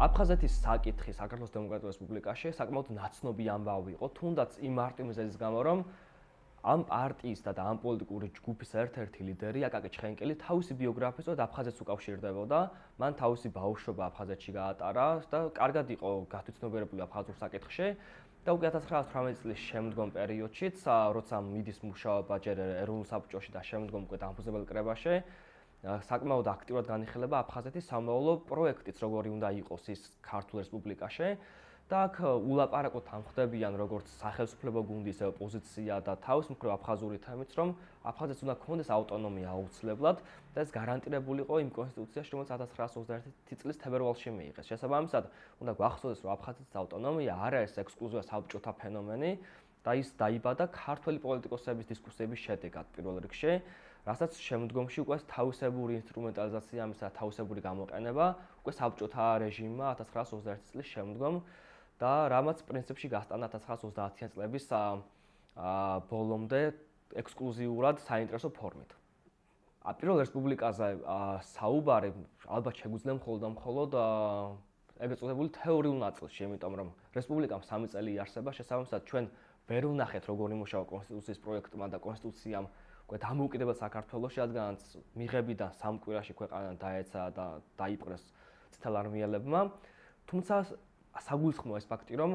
აფხაზეთის საკითხი საქართველოს დემოკრატიულ რესპუბლიკაში საკმაოდ ნაცნობი ამბავი იყო, თუნდაც იმ მარტივ მიზეზის გამო, რომ ამ პარტიის და ამ პოლიტიკური ჯგუფის ერთ-ერთი ლიდერი აკაკი ჩხენკელი თავისი ბიოგრაფიით აფხაზეთს უკავშირდებოდა. მან თავისი ბავშვობა აფხაზეთში გაატარა და კარგად იყო გათვითცნობიერებული აფხაზურ საკითხში. და უკვე 1918 წლის შემდგომ პერიოდშიც, როცა მიდის მუშაობა ჯერ ეროვნულ საბჭოში და შემდგომ უკვე დამფუძნებელ კრებაში, საკმაოდ აქტიურად განიხილება აფხაზეთის სამოვალო პროექტიც, როგორი უნდა იყოს ის ქართულ რესპუბლიკაში. და აქ ულაპარაკოთ ამხდებიან როგორც სახელმწიფო გუნდის ოპოზიცია და თავის მხრივ აფხაზური თემით, რომ აფხაზეთს უნდა ქონდეს ავტონომია აუცილებლად და ეს გარანტირებული იყო იმ კონსტიტუციაში, რომელიც 1921 წლის თებერვალში მიიღეს. შესაბამისად, უნდა გვახსოვდეს, რომ აფხაზეთის ავტონომია არ არის ექსკლუზიურად საბჭოთა ფენომენი და ის დაიბადა ქართველი პოლიტიკოსების დისკუსიების შედეგად პირველ რიგში, რასაც შემდგომში უკვე თავისებური ინსტრუმენტალიზაცია ამისა, თავისებური გამოყენება უკვე საბჭოთა რეჟიმმა 1921 წლის შემდგომ და რამაც პრინციპში გასტანა 1930-იან წლების ბოლომდე ექსკლუზიურად საინტერესო ფორმით. პირველ რესპუბლიკაზე საუბარი ალბათ შეგვიძლია მხოლოდ ეგრეთ წოდებული თეორიულ ნაწილში, იმიტომ რომ რესპუბლიკამ 3 წელი იარსება, შესაბამისად ჩვენ ვერ ვნახეთ როგორ იმუშავა კონსტიტუციის პროექტმა და კონსტიტუციამ უკვე დამოუკიდებელ საქართველოში, რადგანაც მიღებიდან 3 კვირაში ქვეყანა დაეცა და დაიპყრეს წითელ არმიელებმა. თუმცა საგულისხმოა ეს ფაქტი, რომ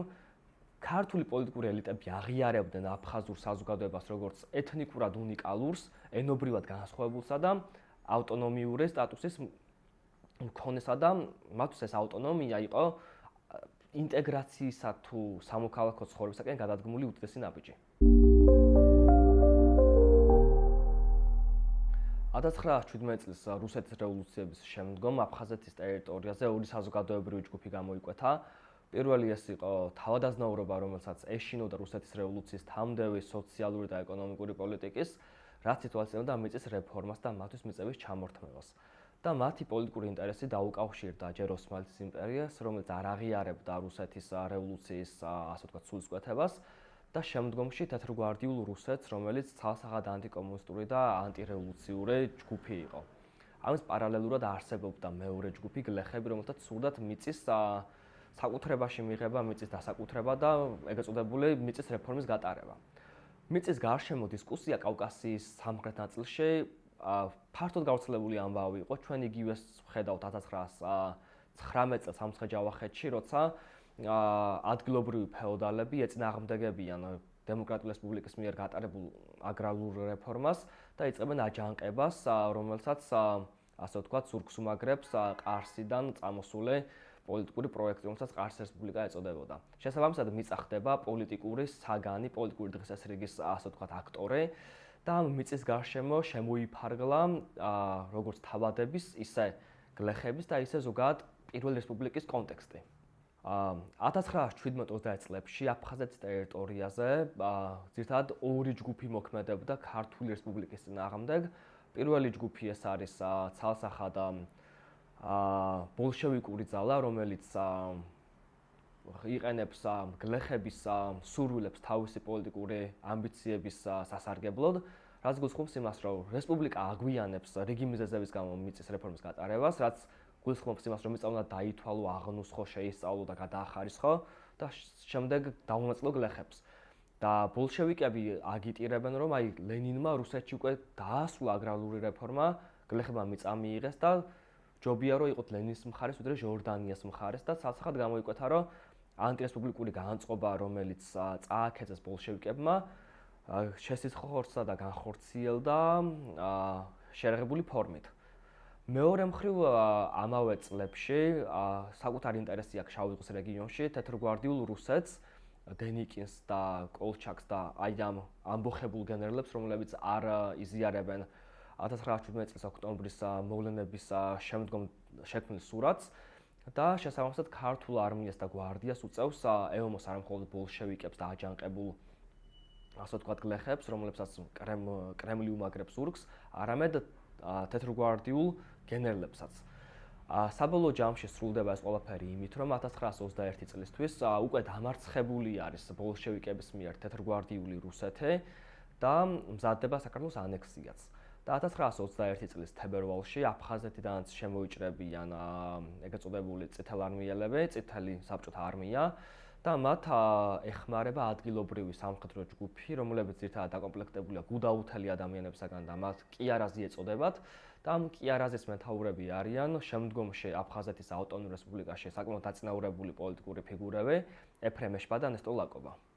ქართული პოლიტიკური ელიტები აღიარებდნენ აფხაზურ საზოგადოებას როგორც ეთნიკურად უნიკალურს, ენობრივად განსხვავებულსა და ავტონომიური სტატუსის მქონესა და მათთვის ეს ავტონომია იყო ინტეგრაციისა თუ სამოქალაქო ცხოვრებისაკენ გადადგმული უდიდესი ნაბიჯი. 1917 წლის რუსეთის რევოლუციების შემდგომ აფხაზეთის ტერიტორიაზე ორი საზოგადოებრივი ჯგუფი გამოიკვეთა. პირველი ეს იყო თავადაზნაურობა, რომელსაც ეშინოდა რუსეთის რევოლუციის თამდევი სოციალური და ეკონომიკური პოლიტიკის, რაც ითვალისწინებდა მიწის რეფორმას და მათთვის მიწების ჩამორთმევას. და მათი პოლიტიკური ინტერესი დაუკავშირდა ჯერ ოსმალეთის იმპერიას, რომელიც არ აღიარებდა რუსეთის რევოლუციის, ასე ვთქვათ, სულისკვეთებას და შემდგომში თეთრგვარდიულ რუსეთს, რომელიც ცალსახად ანტიკომუნისტური და ანტირევოლუციური ჯგუფი იყო. ამის პარალელურად არსებობდა მეორე ჯგუფი გლეხები, რომელთაც სურდათ მიწის საკუთრებაში მიღება, მიწის დასაკუთრება და ეგრეთ წოდებული მიწის რეფორმის გატარება. მიწის გარშემო დისკუსია კავკასიის სამხრეთ ნაწილში ფართოდ გავრცელებული ამბავი იყო. ჩვენ იგივეს ვხედავთ 1919 წელს სამცხე-ჯავახეთში, როცა ადგილობრივი ფეოდალები ეწინააღმდეგებიან დემოკრატიული რესპუბლიკის მიერ გატარებულ აგრარულ რეფორმას და იწყებენ აჯანყებას, რომელსაც ასე ვთქვათ, ზურგს უმაგრებს ყარსიდან წამოსული პოლიტიკური პროექტი, რომელსაც ყარსის რესპუბლიკა ეწოდებოდა. შესაბამისად, მიწა ხდება პოლიტიკური საგანი, პოლიტიკური დღესასრიგის ასე ვთქვათ, აქტორი და მიწის გარშემო შემოიფარგლა როგორც თავადების, ისე გლეხების და ისე ზოგადად პირველი რესპუბლიკის კონტექსტი. 1917-20 წლებში აფხაზეთის ტერიტორიაზე ძირითადად ორი ჯგუფი მოქმედებდა ქართული რესპუბლიკის წინააღმდეგ. პირველი ჯგუფი ეს არის ცალსახად ბოლშევიკური ძალა, რომელიც იყენებს გლეხების სურვილებს თავისი პოლიტიკური ამბიციების სასარგებლოდ, რაც გულისხმობს იმას, რომ რესპუბლიკა აგვიანებს რიგი მიზეზების გამო მიწის რეფორმის გატარებას, რაც გულისხმობს იმას, რომ მიწა უნდა დაითვალო, აღნუსხო, შეისწავლო და გადაახარისხო და შემდეგ დაუნაწილო გლეხებს. და ბოლშევიკები აგიტირებენ, რომ აი ლენინმა რუსეთში უკვე დაასრულა აგრარული რეფორმა, გლეხებმა მიწა მიიღეს და ჯობია რომ იყოთ ლენინის მხარეს, ვიდრე ჟორდანიას მხარეს და ცალსახად გამოიკვეთა, რომ ანტირესპუბლიკური განწყობა, რომელიც წააქეცეს ბოლშევიკებმა, შესისხორცდა და განხორციელდა შერეღებული ფორმით. მეორე მხრივ ამავე წლებში საკუთარი ინტერესი აქვს შავი ზღვის რეგიონში თეთრგვარდიულ რუსეთს, დენიკინს და კოლჩაკს და აი ამ ამბოხებულ გენერლებს, რომლებიც არ იზიარებენ 1917 წლის ოქტომბრის მოვლენების შემდგომ შექმნილ სურათს და შესაბამისად ქართულ არმიას და გვარდიას უწევს ეომოს არა მხოლოდ ბოლშევიკებს და აჯანყებულ ასე ვთქვათ გლეხებს, რომლებსაც კრემლი უმაგრებს ზურგს, არამედ თეთრგვარდიულ გენერლებსაც. საბოლოო ჯამში სრულდება ეს ყველაფერი იმით, რომ 1921 წლისთვის უკვე დამარცხებული არის ბოლშევიკების მიერ თეთრგვარდიული რუსეთი და მზადდება საქართველოს ანექსიაც. და 1921 წლის თებერვალში აფხაზეთიდან შემოიჭრებიან ეგრეთ წოდებული წითელარმიელები, წითელი საბჭოთა არმია და მათ ეხმარება ადგილობრივი სამხედრო ჯგუფი, რომლებიც ერთად დაკომპლექტებულია გუდაუთელი ადამიანებისაგან და მათ კიარაზი ეწოდებათ და ამ კიარაზის მეთაურები არიან შემდგომში აფხაზეთის ავტონომურ რესპუბლიკაში საკმაოდ დაწინაურებული პოლიტიკური ფიგურები ეფრემ ეშპა და ნესტორ ლაკობა.